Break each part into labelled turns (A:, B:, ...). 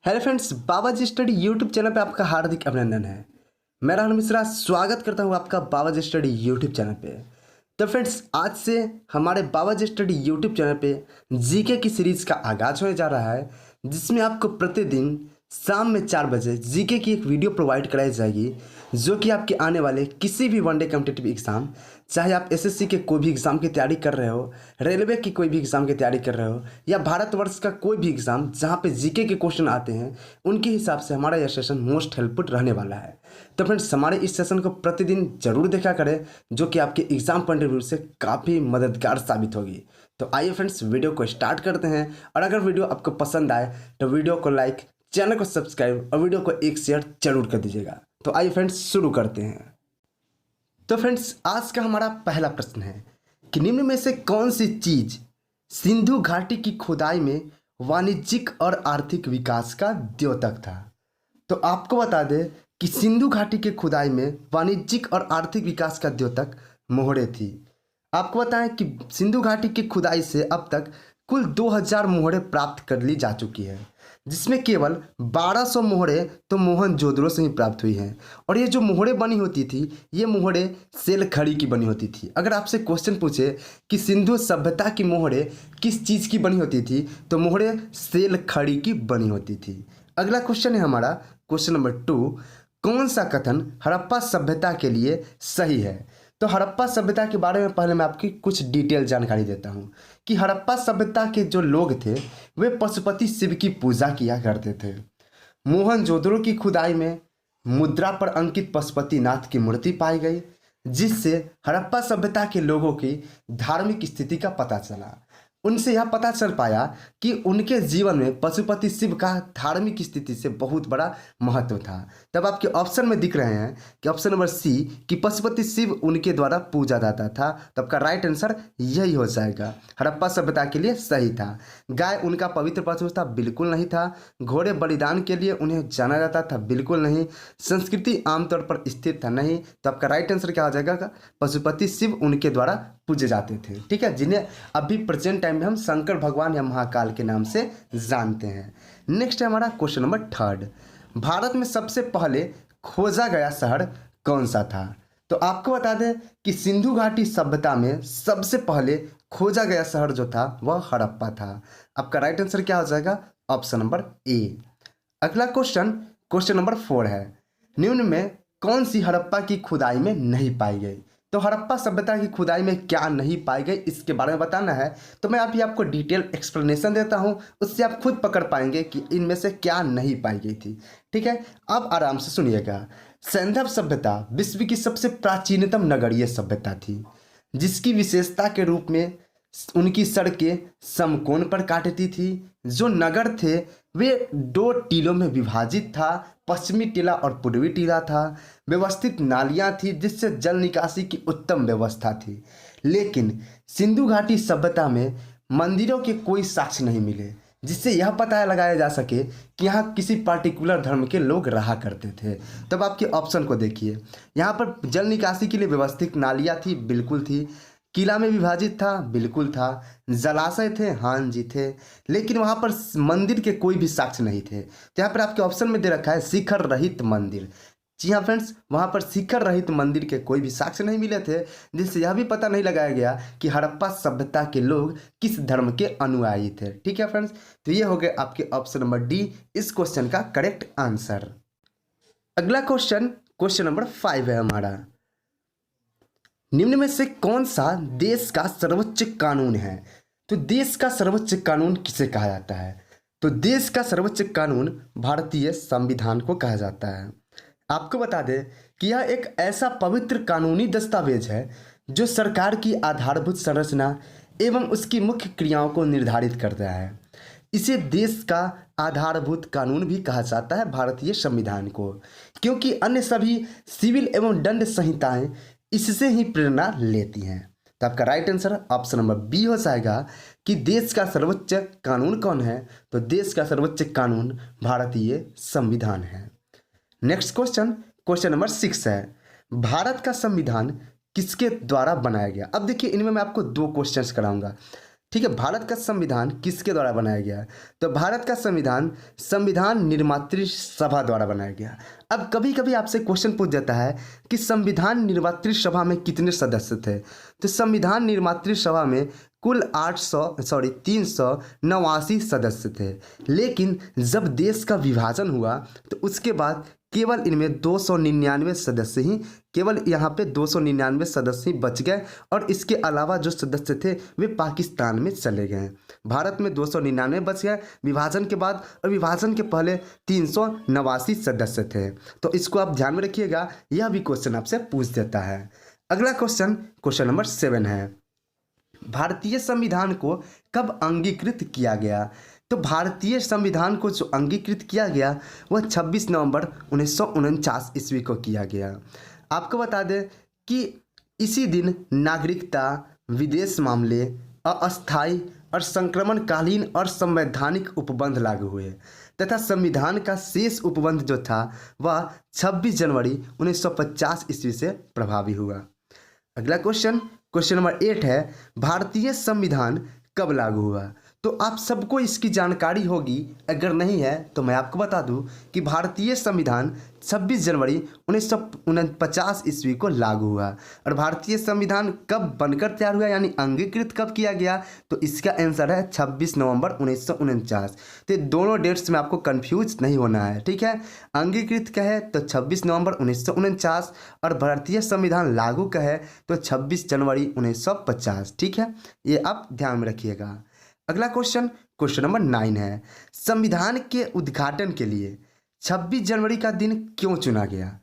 A: Hello friends, बाबा जी study YouTube channel पे आपका हार्दिक अभिनंदन है। मैं राहुल मिश्रा स्वागत करता हूँ आपका बाबा जी स्टडी यूट्यूब चैनल पे। तो फ्रेंड्स, आज से हमारे बाबा जी स्टडी यूट्यूब चैनल पे जीके की सीरीज का आगाज होने जा रहा है, जिसमें आपको प्रतिदिन शाम में 4 बजे जीके की एक वीडियो प्रोवाइड कराई जाएगी, जो कि आपके आने वाले किसी भी वनडे कॉम्पिटिटिव एग्ज़ाम, चाहे आप एसएससी के कोई भी एग्ज़ाम की तैयारी कर रहे हो, रेलवे की कोई भी एग्ज़ाम की तैयारी कर रहे हो, या भारतवर्ष का कोई भी एग्ज़ाम जहाँ पे जीके के क्वेश्चन आते हैं, उनके हिसाब से हमारा यह सेशन मोस्ट हेल्पफुल रहने वाला है। तो फ्रेंड्स, हमारे इस सेशन को प्रतिदिन जरूर देखा करें, जो कि आपके एग्ज़ाम पॉइंट ऑफ व्यू से काफ़ी मददगार साबित होगी। तो आइए फ्रेंड्स, वीडियो को स्टार्ट करते हैं। और अगर वीडियो आपको पसंद आए तो वीडियो को लाइक, चैनल को सब्सक्राइब और वीडियो को एक शेयर जरूर कर दीजिएगा। तो आइए फ्रेंड्स, शुरू करते हैं। तो फ्रेंड्स, आज का हमारा पहला प्रश्न है कि निम्न में से कौन सी चीज सिंधु घाटी की खुदाई में वाणिज्यिक और आर्थिक विकास का द्योतक था। तो आपको बता दें कि सिंधु घाटी के खुदाई में वाणिज्यिक और आर्थिक विकास का द्योतक मोहरे थी। आपको बताएं कि सिंधु घाटी की खुदाई से अब तक कुल 2000 मोहरे प्राप्त कर ली जा चुकी है, जिसमें केवल 1200 मोहरे तो मोहनजोदड़ो से ही प्राप्त हुई हैं। और ये जो मोहरे बनी होती थी, ये मोहरे सेल खड़ी की बनी होती थी। अगर आपसे क्वेश्चन पूछे कि सिंधु सभ्यता की मोहरे किस चीज़ की बनी होती थी, तो मोहरे सेल खड़ी की बनी होती थी। अगला क्वेश्चन है हमारा क्वेश्चन नंबर 2, कौन सा कथन हड़प्पा सभ्यता के लिए सही है। तो हड़प्पा सभ्यता के बारे में पहले मैं आपकी कुछ डिटेल जानकारी देता हूँ कि हड़प्पा सभ्यता के जो लोग थे, वे पशुपति शिव की पूजा किया करते थे। मोहनजोदड़ो की खुदाई में मुद्रा पर अंकित पशुपतिनाथ की मूर्ति पाई गई, जिससे हड़प्पा सभ्यता के लोगों की धार्मिक स्थिति का पता चला। उनसे यह पता चल पाया कि उनके जीवन में पशुपति शिव का धार्मिक स्थिति से बहुत बड़ा महत्व था। तब आपके ऑप्शन में दिख रहे हैं कि ऑप्शन नंबर सी कि पशुपति शिव उनके द्वारा पूजा जाता था। तब का राइट आंसर यही हो जाएगा, हड़प्पा सभ्यता के लिए सही था। गाय उनका पवित्र पशु था, बिल्कुल नहीं था। घोड़े बलिदान के लिए उन्हें जाना जाता था, बिल्कुल नहीं। संस्कृति आमतौर पर स्थिर था, नहीं। तो आपका राइट आंसर क्या हो जाएगा, पशुपति शिव उनके द्वारा पूजे जाते थे, ठीक है, जिन्हें अभी प्रेजेंट टाइम में हम शंकर भगवान या महाकाल के नाम से जानते हैं। नेक्स्ट है हमारा क्वेश्चन नंबर 3, भारत में सबसे पहले खोजा गया शहर कौन सा था। तो आपको बता दें कि सिंधु घाटी सभ्यता में सबसे पहले खोजा गया शहर जो था वह हड़प्पा था। आपका राइट आंसर क्या हो जाएगा, ऑप्शन नंबर ए। अगला क्वेश्चन क्वेश्चन नंबर 4 है, निम्न में कौन सी हड़प्पा की खुदाई में नहीं पाई गई। तो हड़प्पा सभ्यता की खुदाई में क्या नहीं पाई गई, इसके बारे में बताना है। तो मैं अभी आपको डिटेल एक्सप्लेनेशन देता हूं, उससे आप खुद पकड़ पाएंगे कि इनमें से क्या नहीं पाई गई थी, ठीक है। अब आराम से सुनिएगा। सैंधव सभ्यता विश्व की सबसे प्राचीनतम नगरीय सभ्यता थी, जिसकी विशेषता के रूप में उनकी सड़कें समकोण पर काटती थी। जो नगर थे वे 2 टीलों में विभाजित था, पश्चिमी टीला और पूर्वी टीला था। व्यवस्थित नालियां थी, जिससे जल निकासी की उत्तम व्यवस्था थी। लेकिन सिंधु घाटी सभ्यता में मंदिरों के कोई साक्ष्य नहीं मिले, जिससे यह पता लगाया जा सके कि यहाँ किसी पार्टिकुलर धर्म के लोग रहा करते थे। तब आपके ऑप्शन को देखिए, यहाँ पर जल निकासी के लिए व्यवस्थित नालियाँ थी, बिल्कुल थी। किला में विभाजित था, बिल्कुल था। जलाशय थे, हाँ जी थे। लेकिन वहाँ पर मंदिर के कोई भी साक्ष्य नहीं थे। तो यहाँ पर आपके ऑप्शन में दे रखा है शिखर रहित मंदिर। जी हाँ फ्रेंड्स, वहाँ पर शिखर रहित मंदिर के कोई भी साक्ष्य नहीं मिले थे, जिससे यह भी पता नहीं लगाया गया कि हड़प्पा सभ्यता के लोग किस धर्म के अनुयायी थे, ठीक है फ्रेंड्स। तो ये हो गए आपके ऑप्शन नंबर डी इस क्वेश्चन का करेक्ट आंसर। अगला क्वेश्चन क्वेश्चन नंबर 5 है हमारा, निम्न में से कौन सा देश का सर्वोच्च कानून है। तो देश का सर्वोच्च कानून किसे कहा जाता है। तो देश का सर्वोच्च कानून भारतीय संविधान को कहा जाता है। आपको बता दें कि यह एक ऐसा पवित्र कानूनी दस्तावेज है जो सरकार की आधारभूत संरचना एवं उसकी मुख्य क्रियाओं को निर्धारित करता है। इसे देश का आधारभूत कानून भी कहा जाता है, भारतीय संविधान को, क्योंकि अन्य सभी सिविल एवं दंड संहिताएं इससे ही प्रेरणा लेती हैं। तो आपका right answer option number B हो जाएगा कि देश का सर्वोच्च कानून कौन है। तो देश का सर्वोच्च कानून भारतीय संविधान है। नेक्स्ट क्वेश्चन क्वेश्चन नंबर 6 है, भारत का संविधान किसके द्वारा बनाया गया। अब देखिए, इनमें मैं आपको 2 क्वेश्चंस कराऊंगा। ठीक है, भारत का संविधान किसके द्वारा बनाया गया? तो भारत का संविधान संविधान निर्मात्री सभा द्वारा बनाया गया। अब कभी कभी आपसे क्वेश्चन पूछ जाता है कि संविधान निर्मात्री सभा में कितने सदस्य थे? तो संविधान निर्मात्री सभा में कुल 389 सदस्य थे। लेकिन जब देश का विभाजन हुआ तो उसके बाद केवल इनमें 299 सदस्य ही, केवल यहाँ पे 299 सदस्य ही बच गए और इसके अलावा जो सदस्य थे वे पाकिस्तान में चले गए। भारत में 299 बच गए विभाजन के बाद, और विभाजन के पहले 389 सदस्य थे। तो इसको आप ध्यान में रखिएगा, यह भी क्वेश्चन आपसे पूछ देता है। अगला क्वेश्चन, क्वेश्चन नंबर 7 है, भारतीय संविधान को कब अंगीकृत किया गया? तो भारतीय संविधान को जो अंगीकृत किया गया वह 26 नवंबर 1949 ईस्वी को किया गया। आपको बता दें कि इसी दिन नागरिकता, विदेश मामले, अस्थायी और संक्रमणकालीन और संवैधानिक उपबंध लागू हुए तथा संविधान का शेष उपबंध जो था वह 26 जनवरी 1950 ईस्वी से प्रभावी हुआ। अगला क्वेश्चन, क्वेश्चन नंबर 8 है, भारतीय संविधान कब लागू हुआ? तो आप सबको इसकी जानकारी होगी, अगर नहीं है तो मैं आपको बता दूं कि भारतीय संविधान 26 जनवरी 1949 ईस्वी को लागू हुआ। और भारतीय संविधान कब बनकर तैयार हुआ यानी अंगीकृत कब किया गया? तो इसका आंसर है 26 नवंबर 1949। तो दोनों डेट्स में आपको कंफ्यूज नहीं होना है, ठीक है। अंगीकृत कहे तो 26 नवंबर 1949 और भारतीय संविधान लागू कहे तो 26 जनवरी 1950, ठीक है, ये आप ध्यान में रखिएगा। अगला क्वेश्चन, क्वेश्चन नंबर 9 है, संविधान के उद्घाटन के लिए 26 जनवरी का दिन क्यों चुना गया?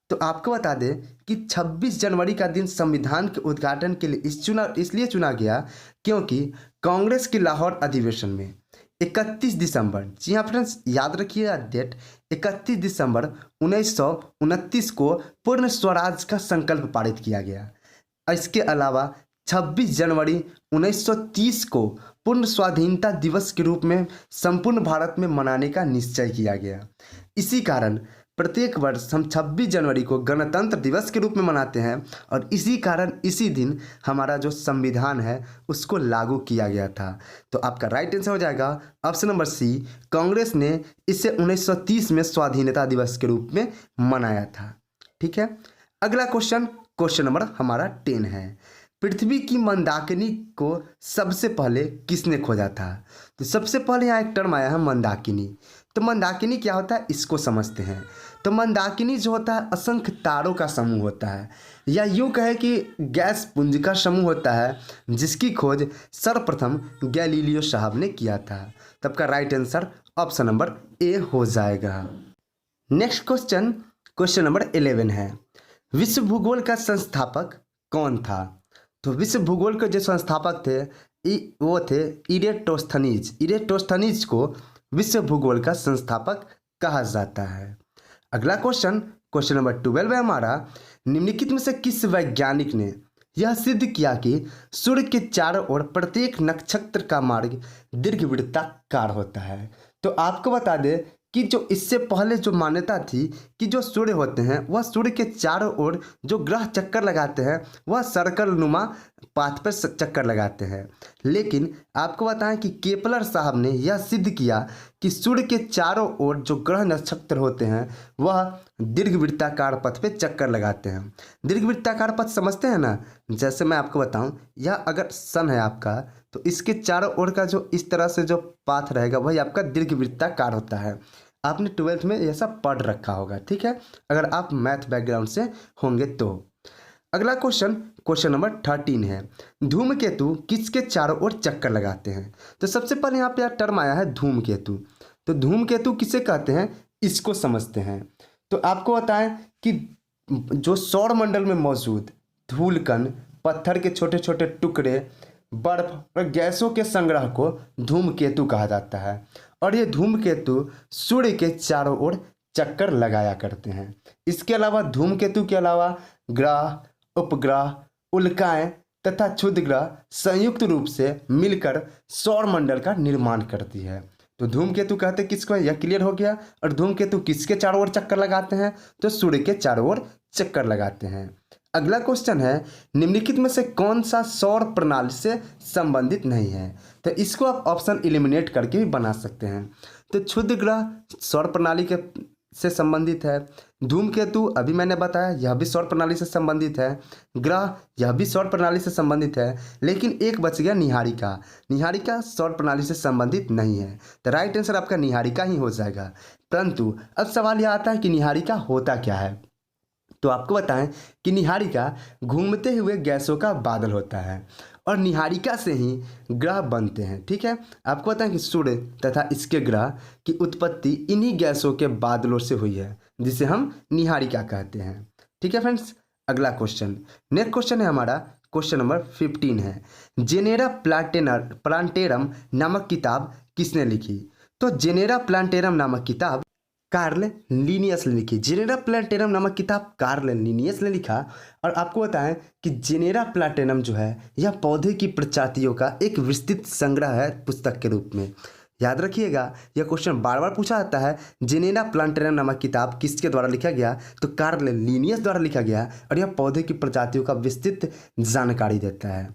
A: तो आपको बता दें कि 26 जनवरी का दिन संविधान के उद्घाटन के लिए इसलिए चुना गया क्योंकि कांग्रेस के लाहौर अधिवेशन में 31 दिसंबर, जी हाँ फ्रेंड्स याद रखिए डेट, 31 दिसंबर 1929 को पूर्ण स्वराज का संकल्प पारित किया गया। इसके अलावा 26 जनवरी 1930 को पूर्ण स्वाधीनता दिवस के रूप में संपूर्ण भारत में मनाने का निश्चय किया गया। इसी कारण प्रत्येक वर्ष हम 26 जनवरी को गणतंत्र दिवस के रूप में मनाते हैं और इसी कारण इसी दिन हमारा जो संविधान है उसको लागू किया गया था। तो आपका राइट आंसर हो जाएगा ऑप्शन नंबर सी, कांग्रेस ने इसे 1930 में स्वाधीनता दिवस के रूप में मनाया था, ठीक है। अगला क्वेश्चन, क्वेश्चन नंबर हमारा 10 है, पृथ्वी की मंदाकिनी को सबसे पहले किसने खोजा था? तो सबसे पहले यहाँ एक टर्म आया है मंदाकिनी। तो मंदाकिनी क्या होता है इसको समझते हैं। तो मंदाकिनी जो होता है असंख्य तारों का समूह होता है, या यूँ कहे कि गैस पुंज का समूह होता है जिसकी खोज सर्वप्रथम गैलीलियो साहब ने किया था। तब का right answer option number A हो जाएगा। नेक्स्ट क्वेश्चन, क्वेश्चन नंबर 11 है, विश्व भूगोल का संस्थापक कौन था? तो विश्व भूगोल के जो संस्थापक थे वो थे इरेटोस्थनीज। इरेटोस्थनीज को विश्व भूगोल का संस्थापक कहा जाता है। अगला क्वेश्चन, क्वेश्चन नंबर 12 है हमारा, निम्नलिखित में से किस वैज्ञानिक ने यह सिद्ध किया कि सूर्य के चारों ओर प्रत्येक नक्षत्र का मार्ग दीर्घवृत्ताकार होता है? तो आपको बता दें कि जो इससे पहले जो मान्यता थी कि जो सूर्य होते हैं वह सूर्य के चारों ओर जो ग्रह चक्कर लगाते हैं वह सर्कल नुमा पाथ पर चक्कर लगाते हैं। लेकिन आपको बताएं कि केपलर साहब ने यह सिद्ध किया कि सूर्य के चारों ओर जो ग्रह नक्षत्र होते हैं वह दीर्घवृत्ताकार पथ पे चक्कर लगाते हैं। दीर्घवृत्ताकार पथ समझते हैं ना, जैसे मैं आपको बताऊं, यह अगर सन है आपका तो इसके चारों ओर का जो इस तरह से जो पाथ रहेगा वही आपका दीर्घवृत्ताकार होता है। आपने 12th में यह सब पढ़ रखा होगा, ठीक है, अगर आप मैथ बैकग्राउंड से होंगे तो। अगला क्वेश्चन, क्वेश्चन नंबर 13 है, धूमकेतु किसके चारों ओर चक्कर लगाते हैं? तो सबसे पहले यहाँ पे टर्म आया है धूमकेतु। तो धूमकेतु किसे कहते हैं इसको समझते हैं। तो आपको बताएं कि जो सौर मंडल में मौजूद धूलकण, पत्थर के छोटे छोटे टुकड़े, बर्फ और गैसों के संग्रह को धूमकेतु कहा जाता है और ये धूमकेतु सूर्य के चारों ओर चक्कर लगाया करते हैं। इसके अलावा धूमकेतु के अलावा ग्रह, उपग्रह, उल्काएं तथा क्षुद्रग्रह संयुक्त रूप से मिलकर सौर मंडल का निर्माण करती है। तो धूमकेतु कहते किसको, यह क्लियर हो गया। और धूमकेतु किसके चारों ओर चक्कर लगाते हैं? तो सूर्य के चारों ओर चक्कर लगाते हैं। अगला क्वेश्चन है, निम्नलिखित में से कौन सा सौर प्रणाली से संबंधित नहीं है? तो इसको आप ऑप्शन एलिमिनेट करके भी बना सकते हैं। तो क्षुद्र ग्रह सौर प्रणाली के से संबंधित है, धूमकेतु अभी मैंने बताया यह भी सौर प्रणाली से संबंधित है, ग्रह यह भी सौर प्रणाली से संबंधित है, लेकिन एक बच गया निहारिका। निहारिका सौर प्रणाली से संबंधित नहीं है, तो राइट आंसर आपका निहारिका ही हो जाएगा। परंतु अब सवाल यह आता है कि निहारिका होता क्या है? तो आपको बताएं कि निहारिका घूमते हुए गैसों का बादल होता है और निहारिका से ही ग्रह बनते हैं। ठीक है, आपको बताएं कि सूर्य तथा इसके ग्रह की उत्पत्ति इन्हीं गैसों के बादलों से हुई है, जिसे हम निहारिका कहते हैं। ठीक है फ्रेंड्स, अगला क्वेश्चन, नेक्स्ट क्वेश्चन है हमारा क्वेश्चन नंबर 15 है, जेनेरा प्लांटेरम नामक किताब किसने लिखी? तो जेनेरा प्लांटेरम नामक किताब कार्ल लिनियस ने लिखी। जेनेरा प्लांटेरम नामक किताब कार्ल लिनियस ने लिखा। और आपको बताएं कि जेनेरा प्लांटेरम जो है यह पौधे की प्रजातियों का एक विस्तृत संग्रह है पुस्तक के रूप में। याद रखिएगा, यह क्वेश्चन बार बार पूछा जाता है। जेनेरा प्लांटेरम नामक किताब किसके द्वारा लिखा गया? तो कार्ल लिनियस द्वारा लिखा गया और यह पौधे की प्रजातियों का विस्तृत जानकारी देता है।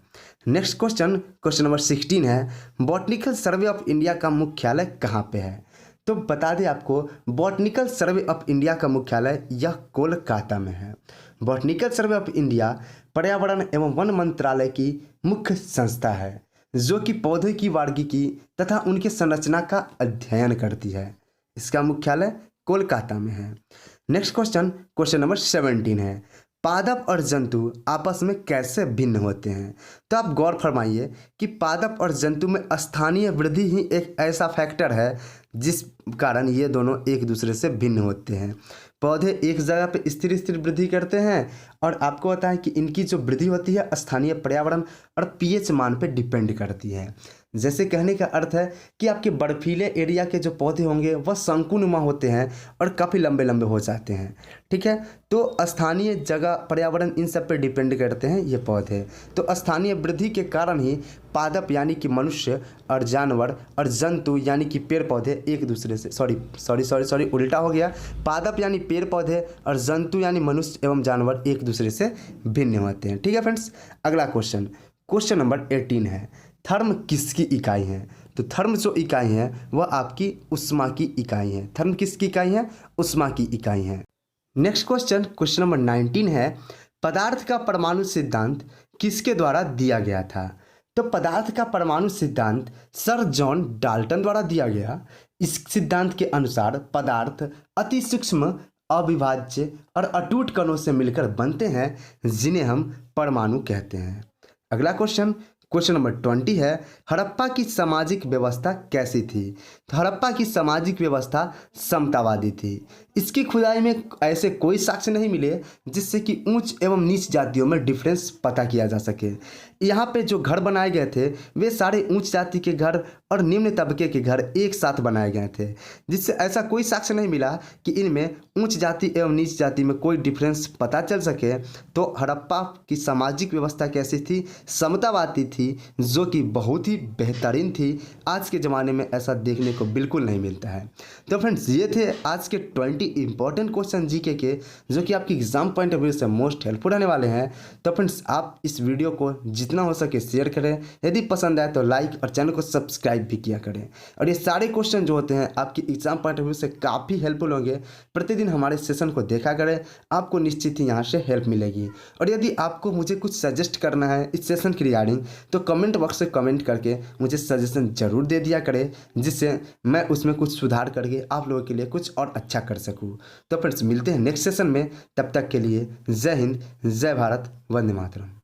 A: नेक्स्ट क्वेश्चन, क्वेश्चन नंबर 16 है, बॉटनिकल सर्वे ऑफ इंडिया का मुख्यालय कहाँ पे है? तो बता दें आपको, बॉटनिकल सर्वे ऑफ इंडिया का मुख्यालय यह कोलकाता में है। बॉटनिकल सर्वे ऑफ इंडिया पर्यावरण एवं वन मंत्रालय की मुख्य संस्था है, जो कि पौधे की वार्षिकी तथा उनके संरचना का अध्ययन करती है। इसका मुख्यालय कोलकाता में है। नेक्स्ट क्वेश्चन, क्वेश्चन नंबर 17 है, पादप और जंतु आपस में कैसे भिन्न होते हैं? तो आप गौर फरमाइए कि पादप और जंतु में स्थानीय वृद्धि ही एक ऐसा फैक्टर है जिस कारण ये दोनों एक दूसरे से भिन्न होते हैं। पौधे एक जगह पे स्थिर स्थिर वृद्धि करते हैं और आपको पता है कि इनकी जो वृद्धि होती है स्थानीय पर्यावरण और पीएच मान पे डिपेंड करती है। जैसे कहने का अर्थ है कि आपके बर्फीले एरिया के जो पौधे होंगे वह शंकुनुमा होते हैं और काफ़ी लंबे लंबे हो जाते हैं। ठीक है, तो स्थानीय जगह पर्यावरण इन सब पे डिपेंड करते हैं ये पौधे। तो स्थानीय वृद्धि के कारण ही पादप यानी कि मनुष्य और जानवर और जंतु यानी कि पेड़ पौधे एक दूसरे से सॉरी उल्टा हो गया। पादप यानी पेड़ पौधे और जंतु यानी मनुष्य एवं जानवर एक दूसरे से भिन्न होते हैं। ठीक है फ्रेंड्स, अगला क्वेश्चन, क्वेश्चन नंबर 18 है, थर्म किसकी इकाई है? तो थर्म जो इकाई है वह आपकी उष्मा की इकाई है। थर्म किसकी इकाई है? उष्मा की इकाई है। नेक्स्ट क्वेश्चन, क्वेश्चन नंबर 19 है, पदार्थ का परमाणु सिद्धांत किसके द्वारा दिया गया था? तो पदार्थ का परमाणु सिद्धांत सर जॉन डाल्टन द्वारा दिया गया। इस सिद्धांत के अनुसार पदार्थ अति सूक्ष्म, अविभाज्य और अटूट कणों से मिलकर बनते हैं, जिन्हें हम परमाणु कहते हैं। अगला क्वेश्चन, क्वेश्चन नंबर 20 है, हड़प्पा की सामाजिक व्यवस्था कैसी थी? तो हड़प्पा की सामाजिक व्यवस्था समतावादी थी। इसकी खुदाई में ऐसे कोई साक्ष्य नहीं मिले जिससे कि ऊंच एवं नीच जातियों में डिफरेंस पता किया जा सके। यहाँ पे जो घर बनाए गए थे वे सारे ऊंच जाति के घर और निम्न तबके के घर एक साथ बनाए गए थे, जिससे ऐसा कोई साक्ष्य नहीं मिला कि इनमें ऊंच जाति एवं नीच जाति में कोई डिफरेंस पता चल सके। तो हड़प्पा की सामाजिक व्यवस्था कैसी थी? समतावादी थी, जो कि बहुत ही बेहतरीन थी। आज के ज़माने में ऐसा देखने को बिल्कुल नहीं मिलता है। तो फ्रेंड्स, ये थे आज के 20 इंपॉर्टेंट क्वेश्चन जीके के, जो कि आपकी एग्जाम पॉइंट ऑफ व्यू से मोस्ट हेल्पफुल रहने वाले हैं। तो फ्रेंड्स, आप इस वीडियो को जितना हो सके शेयर करें, यदि पसंद आए तो लाइक और चैनल को सब्सक्राइब भी किया करें। और ये सारे क्वेश्चन जो होते हैं आपकी एग्जाम पॉइंट ऑफ व्यू से काफ़ी हेल्पफुल होंगे। प्रतिदिन हमारे सेशन को देखा करें, आपको निश्चित ही यहाँ से हेल्प मिलेगी। और यदि आपको मुझे कुछ सजेस्ट करना है इस सेशन की रिगार्डिंग, तो कमेंट बॉक्स से कमेंट करके मुझे सजेशन जरूर दे दिया करें, जिससे मैं उसमें कुछ सुधार करके आप लोगों के लिए कुछ और अच्छा कर सकूं। तो फ्रेंड्स, मिलते हैं नेक्स्ट सेशन में। तब तक के लिए जय हिंद, जय भारत, वंदे मातरम।